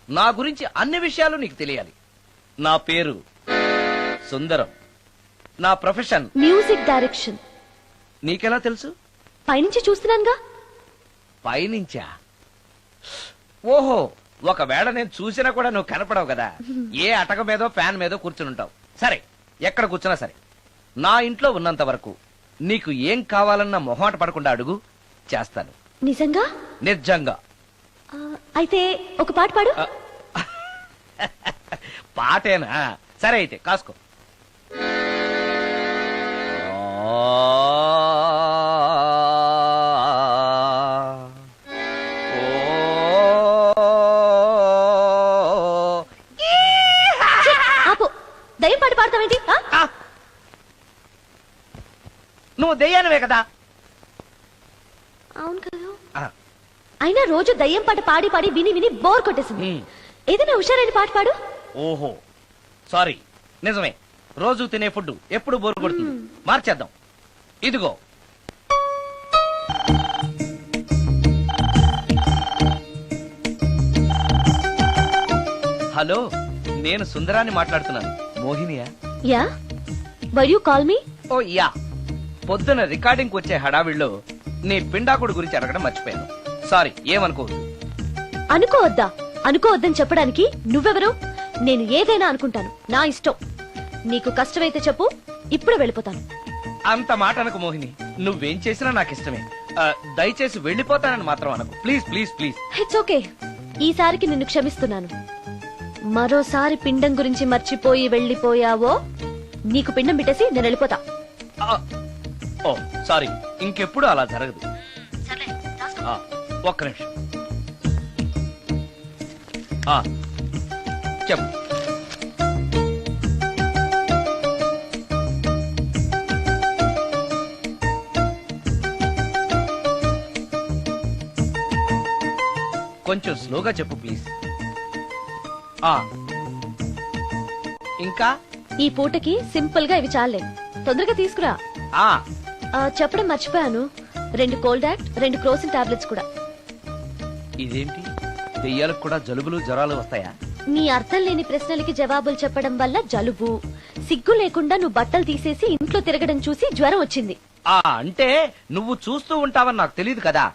నా గురించి అన్ని విషయాలు నీకు తెలియాలి. నా పేరు సుందరం. నా ప్రొఫెషన్ మ్యూజిక్ డైరెక్షన్. నీకెలా తెలుసు? పైనుంచి చూస్తున్నానుగా. పైనుంచా? ఓహో, ఒకవేళ నేను చూసినా కూడా నువ్వు కనపడవు కదా. ఏ అటక మీదో ఫ్యాన్ మీదో కూర్చుని ఉంటావు. సరే, ఎక్కడ కూర్చున్నా సరే, నా ఇంట్లో ఉన్నంత వరకు నీకు ఏం కావాలన్న మొహమాట పడకుండా అడుగు, చేస్తాను. నిజంగా? నిజంగా. అయితే ఒక పాట పాడు. పాటేనా? సరే అయితే కాసుకో. దయ్యం పాట పాడతావేంటి? నువ్వు దయ్యానివే కదా. అవును కదా. అయినా రోజు దయ్యం పాట పాడి పాడి విని విని బోర్ కొట్టేసింది. ఏదైనా హుషారైన పాట పాడు. ఓహో సారీ, నిజమే. రోజు తినే ఫుడ్ ఎప్పుడు బోర్ కొడుతుంది. మార్చేద్దాం. ఇదిగో. హలో, నేను సుందరాన్ని మాట్లాడుతున్నాను. మోహినియా? Yeah. Why you call me? Oh yeah. పొద్దున రికార్డింగ్ వచ్చే హడావిడిలో నీ పిండాకుడు గురించి అడగడం మర్చిపోయాను. సారీ, ఏమనుకోవద్దు. అనుకోవద్దా? అనుకోవద్దని చెప్పడానికి నువ్వెవరు? నేను ఏదైనా అనుకుంటాను, నా ఇష్టం. నీకు కష్టమైతే చెప్పు, ఇప్పుడే వెళ్ళిపోతాను. అంత మాట అనకు మోహిని. నువ్వేం చేసినా నాకు ఇష్టమే. దయచేసి వెళ్ళిపోతానని మాత్రం అనకు. Please please please. It's okay. ఈసారికి నిన్ను క్షమిస్తున్నాను. మరోసారి పిండం గురించి మర్చిపోయి వెళ్ళిపోయావో నీకు పిండం పెట్టేసి నేను వెళ్ళిపోతా. ఓ సారీ, ఇంకెప్పుడు అలా జరగదు. ఒక్క నిమిషం. చెప్పు. కొంచెం స్లోగా చెప్పు ప్లీజ్. ఇంకా ఈ పూటకి సింపుల్ గా ఇవి చాలే. తొందరగా తీసుకురా. చెప్పడం మర్చిపోయాను, 2 కోల్డ్ యాక్ట్, 2 క్రోసిన్ టాబ్లెట్స్ కూడా. ఇదేంటి, దెయ్యాలకు కూడా జలుబులు జ్వరాలు వస్తాయా? నీ అర్థం లేని ప్రశ్నలకి జవాబులు చెప్పడం వల్ల జలుబు, సిగ్గు లేకుండా నువ్వు బట్టలు తీసేసి ఇంట్లో తిరగడం చూసి జ్వరం వచ్చింది. అంటే నువ్వు చూస్తూ ఉంటావని నాకు తెలియదు కదా.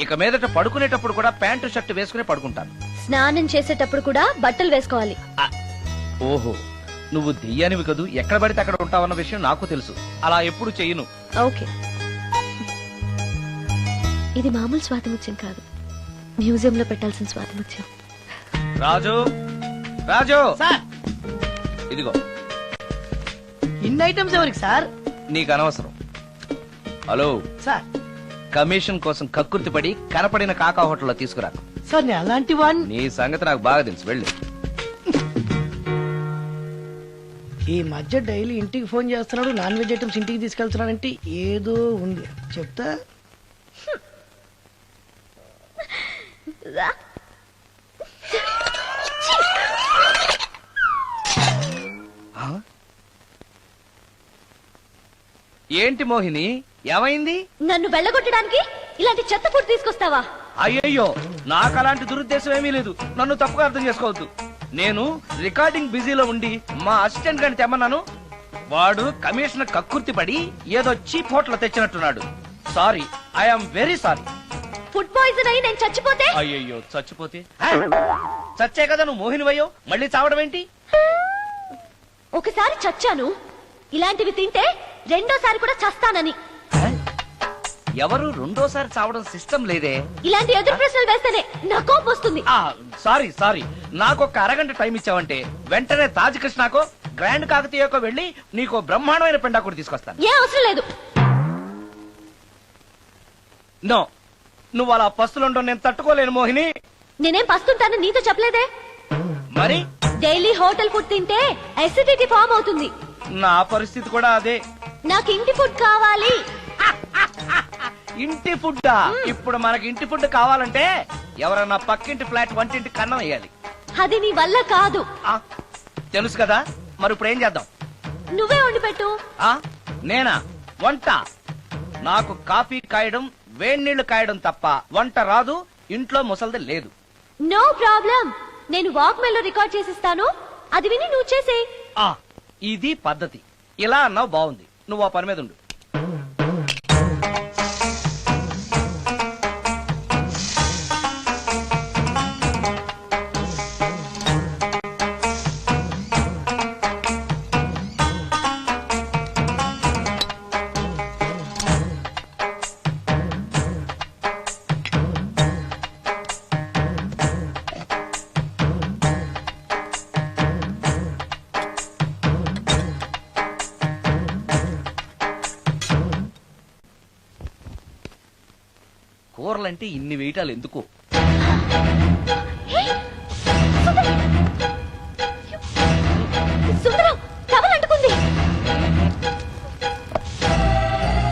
ఇక మీదట పడుకునేటప్పుడు కూడా ప్యాంటు షర్ట్ వేసుకునే పడుకుంటాను. స్నానం చేసేటప్పుడు కూడా బట్టలు వేసుకోవాలి. ఓహో, నువ్వు దెయ్యానివి కదూ, ఎక్కడ పడితే అక్కడ ఉంటావన్న విషయం నాకు తెలుసు. అలా ఎప్పుడు చెయ్యను. ఓకే. ఇది మామూలు స్వాతిముత్యం కాదు, మ్యూజియం లో పెట్టాల్సిన స్వాతిముత్యం. రాజు, రాజు సార్, ఇదిగో. ఇన్ని ఐటమ్స్ ఎవరికి సార్? నీకు అనవసరం. హలో సార్, కమిషన్ కోసం కక్కుర్తి పడి కనపడిన కాకా హోటల్లో తీసుకురా. సార్ నేను అలాంటి వాడిని. నీ సంగతి నాకు బాగా తెలుసు. వెళ్ళు. ఈ మధ్య డైలీ ఇంటికి ఫోన్ చేస్తున్నాడు, నాన్ వెజ్ ఐటమ్స్ ఇంటికి తీసుకెళ్తున్నాడంటే ఏదో ఉంది. చెప్తా. ఏంటి మోహిని, ఏమైంది? నన్ను వెళ్ళగొట్టడానికి ఇలాంటి చెత్త ఫుడ్ తీసుకొస్తావా? అయ్యయ్యో, నాకు అలాంటి దురుద్దేశం ఏమీ లేదు. నన్ను తప్పుగా అర్థం చేసుకోవద్దు. నేను రికార్డింగ్ బిజీలో ఉండి మా అసిస్టెంట్ గారిని తెమ్మన్నాను. వాడు కమిషనర్ కక్కుర్తి పడి ఏదో చీప్ హోటల్ తెచ్చినట్టున్నాడు. Sorry, I'm very sorry. Food poison అయి నేను చచ్చిపోతే? అయ్యయ్యో, చచ్చిపోతే? చచ్చే కదా నువ్వు మోహినివయ్యో, మళ్ళీ చావడం ఏంటి? ఒకసారి చచ్చాను, ఇలాంటివి తింటే రెండోసారి కూడా చస్తానని. ఎవరు రెండోసారి చావడం సిస్టం లేదే. ఇలాంటి ఎదురు ప్రశ్నలు వేస్తేనే నా కోపం వస్తుంది. సారీ సారీ, నాకు ఒక అరగంట టైం ఇచ్చావంటే వెంటనే తాజ్ కృష్ణకో గ్రాండ్ కాకతీయకో వెళ్ళి నీకు బ్రహ్మాండమైన పెండాకుడు తీసుకొస్తాను. ఏ అవసరం లేదు. నో, నువ్వు అలా పస్తులుండవు, నేను తట్టుకోలేను మోహిని. నేనేం పస్తుంటాను నీతో చెప్పలేదే. మరి డైలీ హోటల్ ఫుడ్ తింటే అసిడిటీ ఫామ్ అవుతుంది. నా పరిస్థితి కూడా అదే. నాకు ఇంటి ఫుడ్ కావాలి. ఇంటి ఫుడ్డా? ఇప్పుడు మనకి ఇంటి ఫుడ్ కావాలంటే ఎవరన్నా పక్కింటి ఫ్లాట్ వంటింటి కన్నం వేయాలి. అది నీ వల్ల కాదు. తెలుసు కదా, మరి ఇప్పుడు ఏం చేద్దాం? నువ్వే వండి పెట్టు. నేనా వంట? నాకు కాఫీ కాయడం, వేడి నీళ్లు కాయడం తప్ప వంట రాదు. ఇంట్లో ముసల్ది లేదు. నో ప్రాబ్లం, నేను వాక్మెన్ లో రికార్డ్ చేసిస్తాను, అది విని నువ్వు చేసే. ఇది పద్ధతి. ఇలా అన్నావు బాగుంది. నువ్వు ఆ పని మీద ఉండు. కూరలంటే ఇన్ని వేయటాలు ఎందుకు? సుందరం టవల్ అంటుకుంది.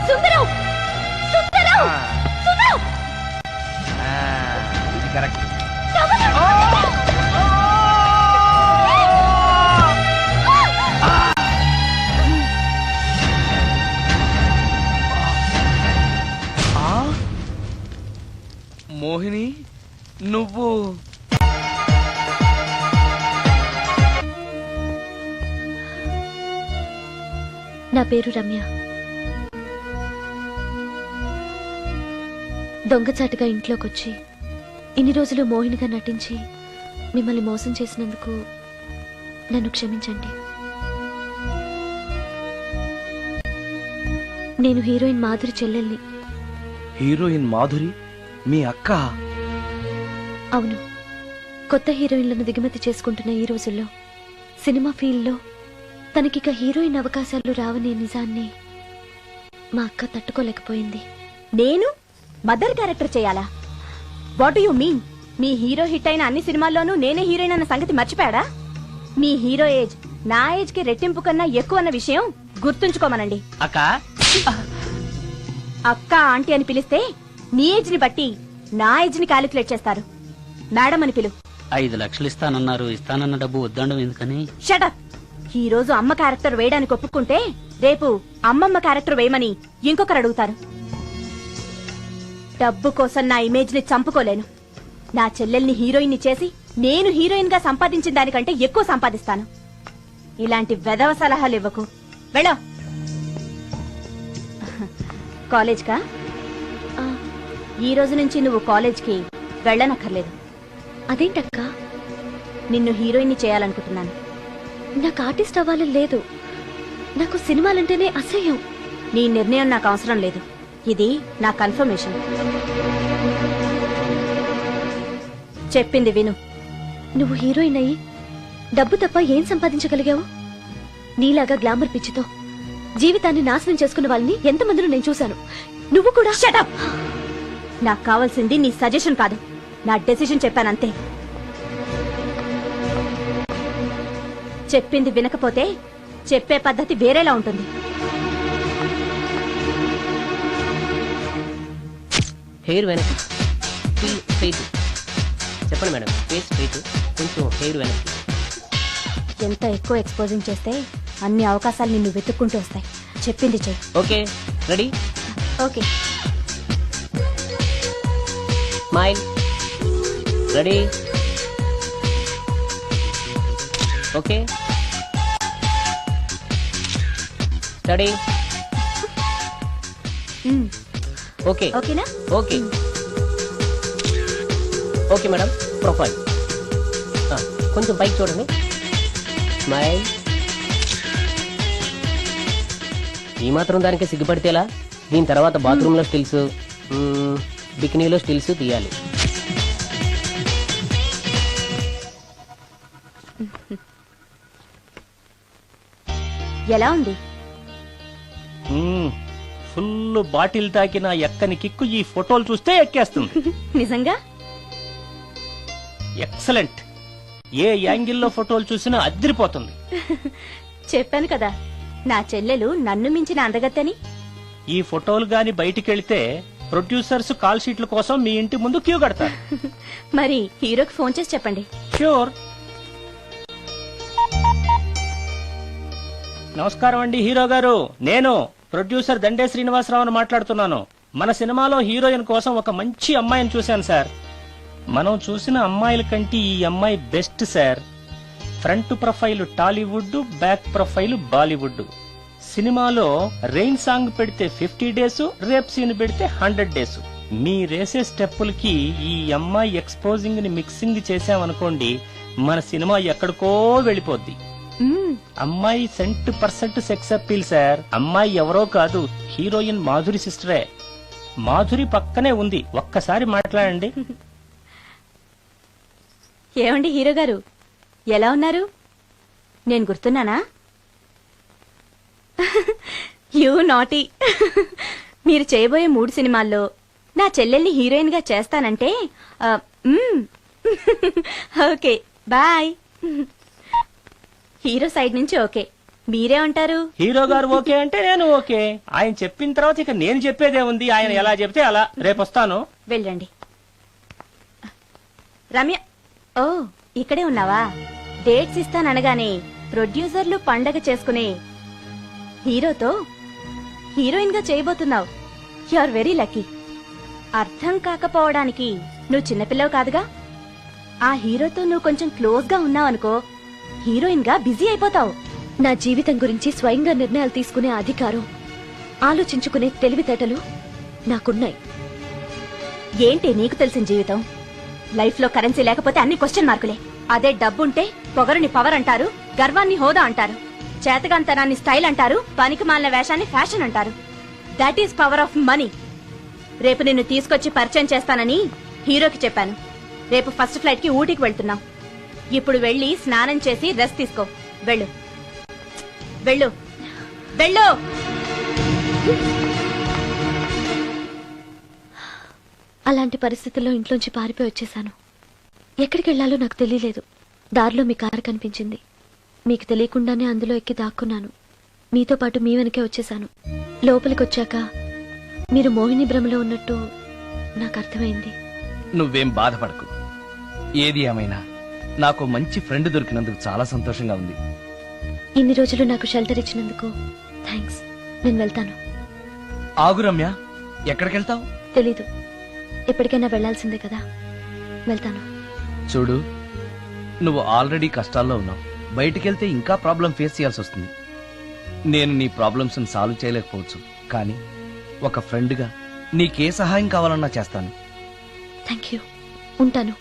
సుందరం సుందరం సుందరం ఇది కరెక్ట్. టవల్ అంటుకుంది. మోహిని, నువ్వు నా పేరు రమ్య. దొంగచాటుగా ఇంట్లోకొచ్చి ఇన్ని రోజులు మోహినిగా నటించి మిమ్మల్ని మోసం చేసినందుకు నన్ను క్షమించండి. నేను హీరోయిన్ మాధురి చెల్లెల్ని. హీరోయిన్ మాధురి మీ అక్క? అవును. కొత్త హీరోయిన్లను దిగుమతి చేసుకుంటున్న ఈ రోజుల్లో సినిమా ఫీల్డ్లో తనకిక హీరోయిన్ అవకాశాలు రావనే నిజాన్ని మా అక్క తట్టుకోలేకపోయింది. నేను మదర్ క్యారెక్టర్ చేయాలా? What you mean? Me hero hit అయిన అన్ని సినిమాల్లోనూ నేనే హీరోయిన్ అన్న సంగతి మర్చిపోయాడా? మీ హీరో ఏజ్ నా ఏజ్ కి రెట్టింపు కన్నా ఎక్కువ అన్న విషయం గుర్తుంచుకోమనండి. అక్క అక్క ఆంటీ అని పిలిస్తే నీ ఏజ్ ని బట్టి నా ఏజ్ ని క్యాలిక్యులేట్ చేస్తారు. మేడం అని పిలు. 5 లక్షలు ఇస్తానన్నారు. ఇస్తానన్న డబ్బు వద్దండం ఎందుకని? షటప్. ఈ రోజు అమ్మ క్యారెక్టర్ వేయడానికి ఒప్పుకుంటే రేపు అమ్మమ్మ క్యారెక్టర్ వేయమని ఇంకొకరు అడుగుతారు. డబ్బు కోసం నా ఇమేజ్ ని చంపుకోలేను. నా చెల్లెల్ని హీరోయిన్ ని చేసి నేను హీరోయిన్ గా సంపాదించిన దానికంటే ఎక్కువ సంపాదిస్తాను. ఇలాంటి వెధవ సలహాలు ఇవ్వకు. వెళ్ళో. కాలేజ్ కా? ఈ రోజు నుంచి నువ్వు కాలేజ్కి వెళ్ళనక్కర్లేదు. అదేంటక్క? నిన్ను హీరోయిన్ ని చేయాలనుకుంటున్నాను. నాకు ఆర్టిస్ట్ అవ్వాలని లేదు. నాకు సినిమాలంటేనే అసహ్యం. నీ నిర్ణయం నాకు అవసరం లేదు. ఇది నా కన్ఫర్మేషన్. చెప్పింది విను. నువ్వు హీరోయిన్ అయ్యి డబ్బు తప్ప ఏం సంపాదించగలిగావు? నీలాగా గ్లామర్ పిచ్చితో జీవితాన్ని నాశనం చేసుకున్న వాళ్ళని ఎంతమందిలో నేను చూశాను. నువ్వు కూడా. షటప్. నాకు కావాల్సింది నీ సజెషన్ కాదు, నా డెసిషన్ చెప్పానంతే. చెప్పింది వినకపోతే చెప్పే పద్ధతి వేరేలా ఉంటుంది. హెయిర్ వెనక్కి, స్ట్రైట్. చెప్పండి మేడం. ఫేస్ స్ట్రైట్, కొంచెం హెయిర్ వెనక్కి. ఎంత ఎక్కువ ఎక్స్పోజింగ్ చేస్తే అన్ని అవకాశాలు నిన్ను వెతుక్కుంటూ వస్తాయి. చెప్పింది చెయ్యి. Okay, ready? Okay. Smile. Ready? Okay. Study. Okay. ఓకేనా? ఓకే. Okay madam. ప్రొఫైల్ కొంచెం పైకి చూడండి. స్మైల్. ఈ మాత్రం దానికి సిగ్గుపడితేలా? దీని తర్వాత బాత్రూంలో స్టిల్స్, బికినీలో స్టిల్స్ తీయాలి. ఎలా ఉంది? ఫుల్ బాటిల్ తాకిన ఎక్కని కిక్కు ఈ ఫోటోలు చూస్తే ఎక్కేస్తుంది. నిజంగా ఎక్సలెంట్. ఏ యాంగిల్లో ఫోటోలు చూసినా అదిరిపోతుంది. చెప్పాను కదా నా చెల్లెలు నన్ను మించిన అందగత్తని. ఈ ఫోటోలు గాని బయటికెళ్తే ప్రొడ్యూసర్స్ కాల్ షీట్ల కోసం మీ ఇంటి ముందు క్యూ కడతారు. మరి హీరోకి ఫోన్ చేసి చెప్పండి. ష్యూర్. నమస్కారం అండి హీరో గారు. నేను ప్రొడ్యూసర్ దండే శ్రీనివాసరావుని మాట్లాడుతున్నాను. మన సినిమాలో హీరోయిన్ కోసం ఒక మంచి అమ్మాయిని చూశాను సార్. మనం చూసిన అమ్మాయిల కంటే ఈ అమ్మాయి best sir. Front profile Tollywood, back profile Bollywood. సినిమాలో రెయిన్ సాంగ్ పెడితే 50 డేస్, రేప్ సీన్ పెడితే 100 డేస్. మీరేసే స్టెప్పులకి ఈ అమ్మాయి ఎక్స్పోజింగ్ ని మిక్సింగ్ చేసామనుకోండి, మన సినిమా ఎక్కడికో వెళ్ళిపోద్ది. అమ్మాయి 100% సెక్స్ అప్పీల్ సార్. అమ్మాయి ఎవరో కాదు, హీరోయిన్ మాధురి సిస్టరే. మాధురి పక్కనే ఉంది, ఒక్కసారి మాట్లాడండి. ఏమండి హీరో గారు, ఎలా ఉన్నారు? నేను గుర్తున్నానా? You naughty. మీరు చేయబోయే 3 సినిమాల్లో నా చెల్లెల్ని హీరోయిన్ గా చేస్తానంటే ఓకే బాయ్. హీరో సైడ్ నుంచి ఓకే, మీరే ఉంటారు? హీరో గారు ఓకే అంటే నేను ఓకే. ఆయన చెప్పిన తర్వాత ఇక నేను చెప్పేదే ఉంది. ఆయన ఎలా చెప్తే అలా. రేపొస్తాను. వెళ్ళండి. రమ్య, ఓ ఇక్కడే ఉన్నావా? డేట్స్ ఇస్తాననగానే ప్రొడ్యూసర్లు పండగ చేసుకునే హీరోతో హీరోయిన్ గా చేయబోతున్నావు. You are very lucky. అర్థం కాకపోవడానికి నువ్వు చిన్నపిల్లవు కాదుగా. ఆ హీరోతో నువ్వు కొంచెం క్లోజ్ గా ఉన్నావనుకో, హీరోయిన్ గా బిజీ అయిపోతావు. నా జీవితం గురించి స్వయంగా నిర్ణయాలు తీసుకునే అధికారం, ఆలోచించుకునే తెలివితేటలు నాకున్నాయి. ఏంటి నీకు తెలిసిన జీవితం? లైఫ్ లో కరెన్సీ లేకపోతే అన్ని క్వశ్చన్ మార్కులే. అదే డబ్బుంటే పొగరుని పవర్ అంటారు, గర్వాన్ని హోదా అంటారు, చేతగాంతనాన్ని స్టైల్ అంటారు, పనికి మాలిన వేషాన్ని ఫ్యాషన్ అంటారు. That is power of money. రేపు నిన్ను తీసుకొచ్చి పరిచయం చేస్తానని హీరోకి చెప్పాను. రేపు ఫస్ట్ ఫ్లైట్ కి ఊటీకి వెళ్తున్నాం. ఇప్పుడు వెళ్ళి స్నానం చేసి రెస్ట్ తీసుకో. వెళ్ళు వెళ్ళు వెళ్ళు. అలాంటి పరిస్థితుల్లో ఇంట్లోంచి పారిపోయి వచ్చేశాను. ఎక్కడికి వెళ్లాలో నాకు తెలియలేదు. దారిలో మీ కారు కనిపించింది. మీకు తెలియకుండానే అందులో ఎక్కి దాక్కున్నాను. మీతో పాటు మీ వెనకే వచ్చేశాను. లోపలికొచ్చాక మీరు మోహిని భ్రమలో ఉన్నట్టు నాకు అర్థమైంది. నువ్వేం బాధపడకు. ఏది ఏమైనా నాకు మంచి ఫ్రెండ్ దొరికినందుకు చాలా సంతోషంగా ఉంది. ఇన్ని రోజులు నాకు షెల్టర్ ఇచ్చినందుకు థ్యాంక్స్. నేను వెళ్తాను. ఆగు రమ్య, ఎక్కడికెళ్తావు? తెలీదు. ఎప్పటికైనా వెళ్లాల్సిందే కదా. వెళ్తాను. చూడు, నువ్వు ఆల్రెడీ కష్టాల్లో ఉన్నావు. బయటికెళ్తే ఇంకా ప్రాబ్లం ఫేస్ చేయాల్సి వస్తుంది. నేను నీ ప్రాబ్లమ్స్ సాల్వ్ చేయలేకపోవచ్చు, కానీ ఒక ఫ్రెండ్గా నీకే సహాయం కావాలన్నా చేస్తాను. Thank you. ఉంటాను.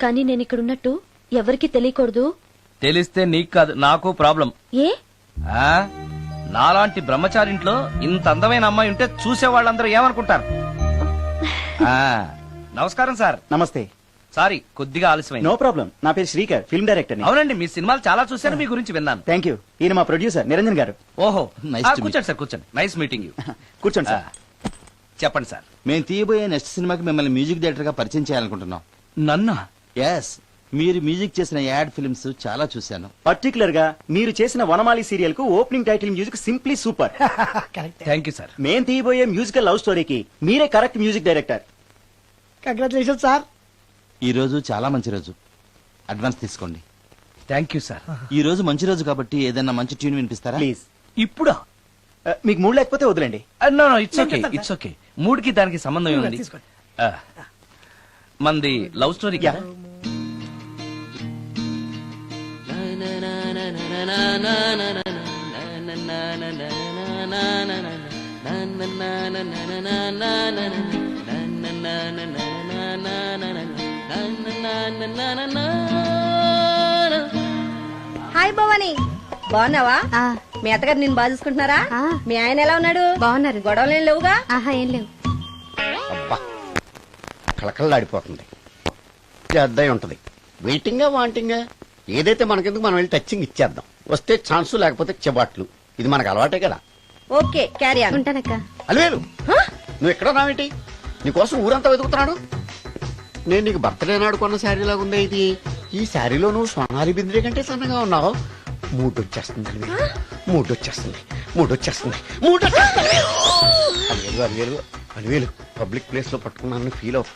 కానీ నేను ఇక్కడ ఉన్నట్టు ఎవరికీ తెలియకూడదు. తెలిస్తే నీకు కాదు, నాకు ప్రాబ్లం. ఏ? ఆ, నాలాంటి బ్రహ్మచారింట్లో ఇంత అందమైన అమ్మాయి ఉంటే చూసే వాళ్ళందరూ ఏమనుకుంటారు? ఆ, నమస్కారం సార్. నమస్తే. సారీ, కొద్దిగా ఆలస్యమైంది. No problem. నా పేరు శ్రీకర్, ఫిల్మ్ డైరెక్టర్. అవునండి, మీ సినిమాలు చాలా చూశాను, మీ గురించి విన్నాను. Thank you. ఈయన మా ప్రొడ్యూసర్ నిరంజన్ గారు. ఓహో, Nice to meet కూర్చోండి సార్, కూర్చోండి. Nice meeting you. కూర్చోండి సార్. చెప్పండి సార్. మేము తీయబోయే నెక్స్ట్ సినిమాకి మిమ్మల్ని మ్యూజిక్ డైరెక్టర్ గా పరిచయం చేయాలనుకుంటున్నాం. నన్నా? ఎస్, మీరు మ్యూజిక్ చేసిన యాడ్ ఫిల్మ్స్ చాలా చూశాను. పర్టికులర్ గా మీరు చేసిన వనమాలి సీరియల్ కు opening title music simply super. Thank you sir. మేం తీయబోయే మ్యూజికల్ లవ్ స్టోరీకి మీరే correct music director. Congratulation sir. ఈ రోజు చాలా మంచి రోజు. అడ్వాన్స్ తీసుకోండి. Thank you sir. ఈ రోజు మంచి రోజు కాబట్టి ఏదైనా మంచి ట్యూన్ వినిపిస్తారా? ప్లీజ్. ఇప్పుడా? మీకు మూడు లేకపోతే వదిలేండి. No no, it's okay, it's okay. మూడుకి దానికి సంబంధం ఏముంది? తీసుకోండి. మంది లవ్ స్టోరీ కదా. హాయ్ భవాని, బాగున్నావా? మీ అత్తగారు నిన్ను బాగా చూసుకుంటున్నారా? మీ ఆయన ఎలా ఉన్నాడు? బాగున్నారు. గొడవలు ఏం లేవుగా? ఆహా, ఏం లేవు. అబ్బా, కళకళలాడిపోతుంది. అద్దయి ఉంటది. వెయిటింగా వాంటింగా ఏదైతే మనకెందుకు, మనం వెళ్ళి టచ్చింగ్ ఇచ్చేద్దాం. వస్తే ఛాన్సు, లేకపోతే చెబాట్లు. ఇది మనకు అలవాటే కదా. Okay, carry on. ఉంటానక్క. అలివేలు, నువ్వు ఎక్కడ రావేంటి? నీకోసం ఊరంతా వెతుకుతున్నాడు. నేను నీకు బర్త్డే నాడు కొన్న శారీ లాగుందే ఇది. ఈ శారీలో నువ్వు సోనాలి బింద్రే కంటే సన్నగా ఉన్నావు. మూడొచ్చేస్తుంది అలివేలు, మూడొచ్చేస్తుంది, మూడొచ్చేస్తుంది, మూడొచ్చేస్తుంది. అలివేలు అలివేలు అలివేలు, పబ్లిక్ ప్లేస్ లో పట్టుకున్నాను ఫీల్ అవు.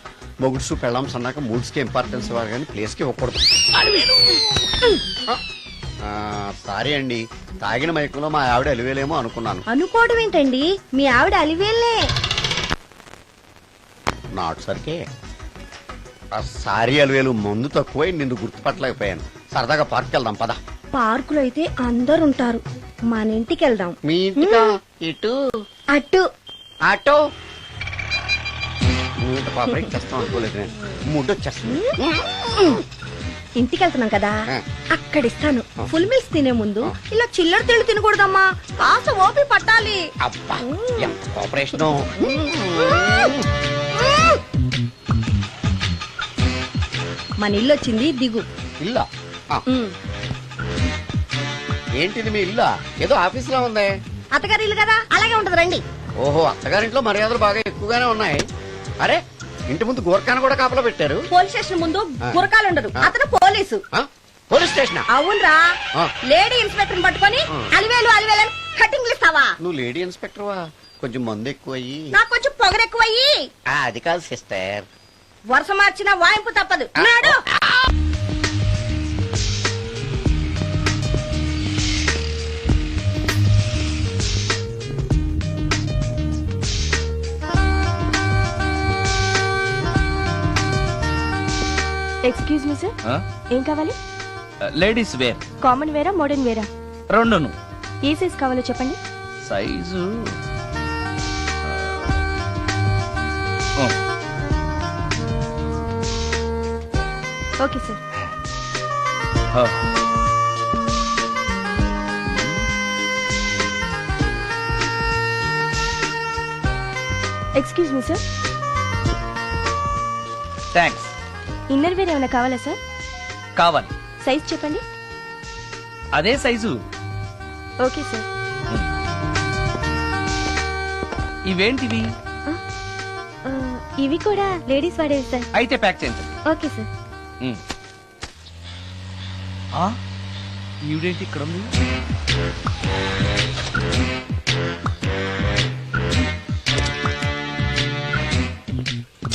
మొగుడ్సు పెళ్ళాంస్ అన్నాక మూడ్స్ కి ఇంపార్టెన్స్ ఇవ్వాలి కానీ ప్లేస్ కి ఇవ్వకూడదు. సారీ అండి, తాగిన మైకంలో మా ఆవిడ అలివేలేమో అనుకున్నాను. అనుకోవడం ఏంటండి, మీ ఆవిడ అలివేలే. నాట్ సరికే. ఆ సారీ అలవేలు మందు తక్కువై నిన్ను గుర్తుపట్టలేకపోయాను. సరదాగా పార్క్ వెళ్దాం పద. పార్కులో అయితే అందరు ఉంటారు, మన ఇంటికి వెళ్దాం. మీ ఇంటికా? ఇటు అటు ఆటో నువ్వు పాప చేస్తాం అనుకోలేదు నేను. ముడ్డు వచ్చేస్తుంది. ఇంటికి వెళ్తున్నాం కదా, అక్కడ ఇస్తాను. ఫుల్ మీల్స్ తినే ముందు ఇలా చిల్లర తిళ్ళు తినకూడదమ్మా, కాస్త ఓపి పట్టాలి. అబ్బా ఎంత కోఆపరేషన్. మన ఇల్లు వచ్చింది, దిగు. ఇల్లా? ఏంటిది మీ ఇల్లా? ఏదో ఆఫీస్ లో ఉంది. అత్తగారి ఇల్లు కదా, అలాగే ఉంటది, రండి. ఓహో, అత్తగారింట్లో మర్యాదలు బాగా ఎక్కువగానే ఉన్నాయి. అరే ఇంటి ముందు గోర్ఖాను కూడా కాపలా పెట్టారు. పోలీస్ స్టేషన్ ముందు గురకాలు ఉండరు, అతను పోలీసు. Police station? అవునరా, లేడీ ఇన్స్పెక్టర్ పట్టుకొని అలివేలు అలివేలు కటింగ్లు ఇస్తావా? నువ్వు లేడీ ఇన్స్పెక్టర్వా? కొంచెం మందు ఎక్కువయ్యి. నాకు కొంచెం పొగరెక్కువయ్యి. అది కాదు సిస్టర్, వరుస మార్చిన వాయింపు తప్పదు. నాడు ఎక్స్క్యూజ్ మీ సార్, ఏం కావాలి? Ladies wear. కామన్ వేరా, మోడర్న్ వేరా? రెండును. ఏ సైజ్ కావాలో చెప్పండి. Size okay sir. Excuse me sir, thanks. Inner wear ఏమైనా కావాలా సార్? కావాలి. సైజ్ చెప్పండి. అదే సైజు. Okay sir. ఇవేంటివి? ఇవి కూడా లేడీస్ వాడేవి సార్. అయితే ప్యాక్ చేయండి. Okay sir. ఈవిడేంటి ఇక్కడ ఉంది?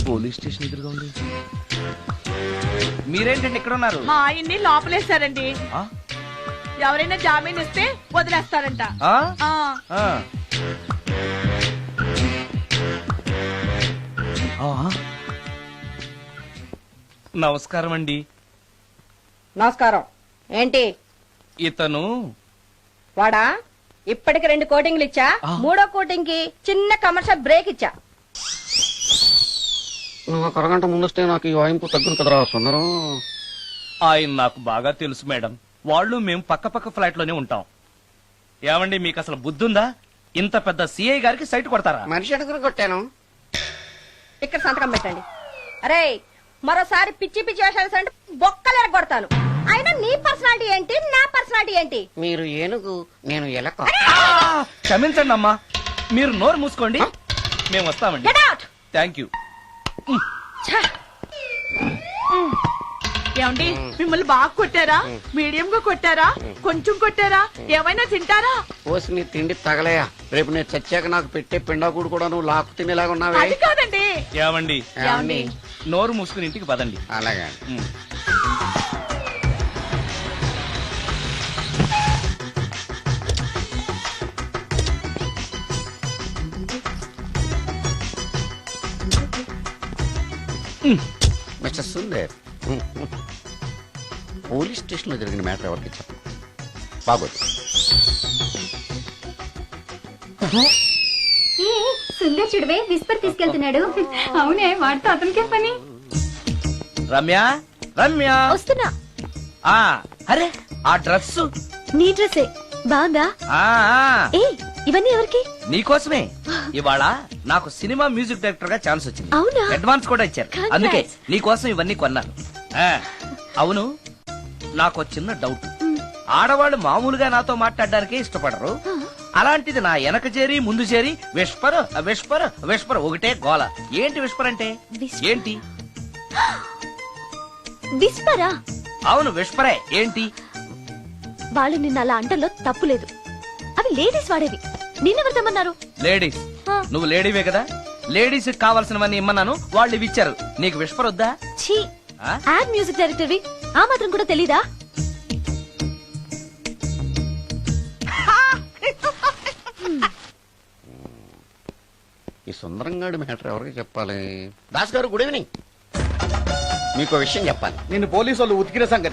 పోలీస్ స్టేషన్ ఎదురుగా ఉంది. మీరేంటండి ఇక్కడ ఉన్నారు? మా ఆయన్ని లోపలేశారండి. ఎవరైనా జామీన్ ఇస్తే వదిలేస్తారంట. నమస్కారం అండి. నమస్కారం. ఏంటి ఇతను? వాడా, ఇప్పటికి 2 కోటింగ్లు ఇచ్చా, 3వ కోటింగ్ కి చిన్న కమర్షియల్ బ్రేక్ ఇచ్చా. నువ్వు ఒక అరగంట ముందొస్తే నాకు ఈ వాయింపు తగ్గును కదరా సుందరం. ఆయన నాకు బాగా తెలుసు మేడం. వాళ్ళు మేము పక్క పక్క ఫ్లాట్ లోనే ఉంటాం. ఏమండి, మీకు అసలు బుద్ధుందా? ఇంత పెద్ద సిఐ గారికి సైట్ కొడతారా? మనిషి అడుగును కొట్టాను. ఇక్కడ సంతకం పెట్టండి. అరే, మరోసారి పిచ్చి పిచ్చి వేషాలు అంటే బొక్కలు ఎరగొడతాను. అయినా నీ పర్సనాలిటీ ఏంటి, నా పర్సనాలిటీ ఏంటి? మీరు ఏనుగు, నేను ఎలక. క్షమించండి అమ్మా, మీరు నోరు మూసుకోండి, మేము వస్తామండి. Thank you. ఏమండి, మిమ్మల్ని బాగా కొట్టారా, మీడియం గా కొట్టారా, కొంచెం కొట్టారా, ఏమైనా తింటారా? పోసి నీ తిండి తగలయా. రేపు నేను చచ్చాక నాకు పెట్టే పిండాకుడు కూడా నువ్వు లాక్కు తినేలాగా ఉన్నావే. అది కాదండి. ఏమండి, నోరు మూసుకుని ఇంటికి పదండి. అలాగే. మిస్టర్ సుందర్, పోలీస్ స్టేషన్ లో జరిగిన మ్యాటర్ ఎవరికి చెప్పండి. బాగోదు. సుందర్ చూడవే, విస్పర్ తీసుకెళ్తున్నాడు. అవునే, వాడితో అతనికే పని. రమ్య, రమ్య వస్తున్నా. అరే, ఆ డ్రెస్ నీ డ్రెస్సే బాగుందా? ఏ, ఇవన్నీ ఎవరికి? నీకోసమే. ఇవాళ నాకు సినిమా మ్యూజిక్ డైరెక్టర్ గా ఛాన్స్ వచ్చింది. అవునా? అడ్వాన్స్ కూడా ఇచ్చారు. అందుకే నీకోసం ఇవన్నీ కొన్నాను. అవును, నాకు చిన్న డౌట్. ఆడవాళ్ళు మామూలుగా నాతో మాట్లాడడానికే ఇష్టపడరు. అలాంటిది నా వెనక చేరి ముందు చేరి విస్పర్ విస్పర్ విస్పర్ ఒకటే గోల. ఏంటి విస్పర్ అంటే? ఏంటి? విస్పరా? అవును, విస్పరే. ఏంటి? వాళ్ళు నిన్న అలా అంటలో తప్పు లేదు. అవి లేడీస్ వాడేవి. నిన్నెవరు తెమ్మన్నారు? లేడీస్? నువ్వు లేడీవే కదా. లేడీస్ కావాల్సినవన్నీ ఇమ్మన్నాను, వాళ్ళు ఇవి ఇచ్చారు. నీకు విస్పర్ వద్దా? ఛీ, యాడ్ మ్యూజిక్ డైరెక్టర్వి, ఆ మాత్రం కూడా తెలీదా? ఈ సుందరంగాడి మ్యాటర్ ఎవరికి చెప్పాలి? దాస్ గారు, గుడ్ ఈవినింగ్. మీకు విషయం చెప్పాలి. నిన్ను పోలీసు వాళ్ళు ఉతికిన సంగతి